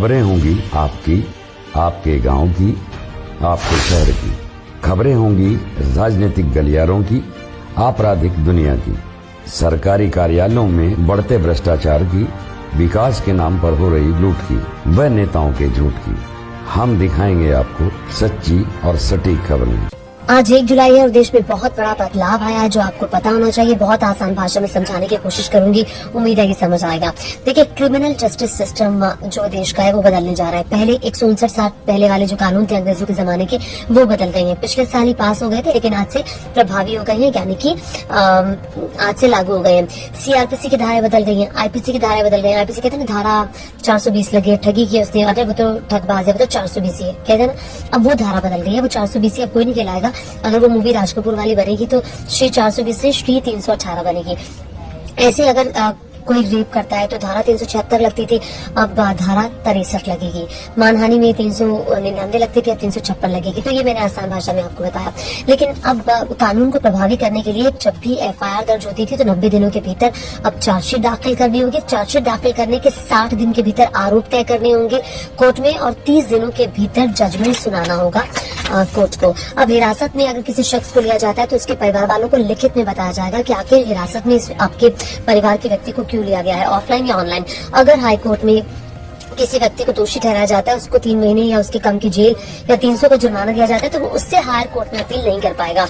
खबरें होंगी आपकी, आपके गांव की, आपके शहर की। खबरें होंगी राजनीतिक गलियारों की, आपराधिक दुनिया की, सरकारी कार्यालयों में बढ़ते भ्रष्टाचार की, विकास के नाम पर हो रही लूट की, व नेताओं के झूठ की। हम दिखाएंगे आपको सच्ची और सटीक खबरें। आज 1 जुलाई है और देश में बहुत बड़ा बदलाव आया है जो आपको पता होना चाहिए। बहुत आसान भाषा में समझाने की कोशिश करूंगी, उम्मीद है कि समझ आएगा। देखिए, क्रिमिनल जस्टिस सिस्टम जो देश का है वो बदलने जा रहा है। पहले 159 साल पहले वाले जो कानून थे अंग्रेजों के जमाने के, वो बदल गए हैं। पिछले साल ही पास हो गए थे, लेकिन आज से प्रभावी हो गए हैं, यानी कि आज से लागू हो गए हैं। सीआरपीसी की धाराएं बदल गई हैं, आईपीसी की धाराएं बदल गई हैं। आईपीसी कहते हैं ना, धारा 420 लगी है, ठगी की उसने, अरे वो तो ठगबाज है, वो तो 420 है कहते हैं ना। अब वो धारा बदल गई है, वो 420 अब कोई नहीं कहलाएगा। अगर वो मूवी राज कपूर वाली बनेगी तो श्री 420 से श्री 318 बनेगी। ऐसे अगर कोई रेप करता है तो धारा 376 लगती थी, अब धारा 63 लगेगी। मानहानि में 399 लगती थी, अब 356 लगेगी। तो ये मैंने आसान भाषा में आपको बताया। लेकिन अब कानून को प्रभावी करने के लिए जब भी एफआईआर दर्ज होती थी तो 90 दिनों के भीतर अब चार्जशीट दाखिल करनी होगी। चार्जशीट दाखिल करने के 60 दिन के भीतर आरोप तय करने होंगे कोर्ट में, और 30 दिनों के भीतर जजमेंट सुनाना होगा कोर्ट को। अब हिरासत में अगर किसी शख्स को लिया जाता है तो उसके परिवार वालों को लिखित में बताया जाएगा कि आखिर हिरासत में आपके परिवार के व्यक्ति को क्यों लिया गया है, ऑफलाइन या ऑनलाइन। अगर हाई कोर्ट में किसी व्यक्ति को दोषी ठहराया जाता है, उसको 3 महीने या उसके कम की जेल या 300 का जुर्माना दिया जाता है, तो वो उससे हायर कोर्ट में अपील नहीं कर पाएगा।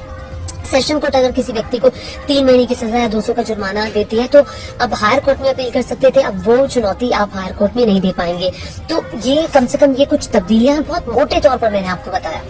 सेशन कोर्ट अगर किसी व्यक्ति को 3 महीने की सजा या 200 का जुर्माना देती है तो अब हायर कोर्ट में अपील कर सकते थे, अब वो चुनौती आप हायर कोर्ट में नहीं दे पाएंगे। तो ये कम से कम ये कुछ तब्दीलियां बहुत मोटे तौर पर मैंने आपको बताया।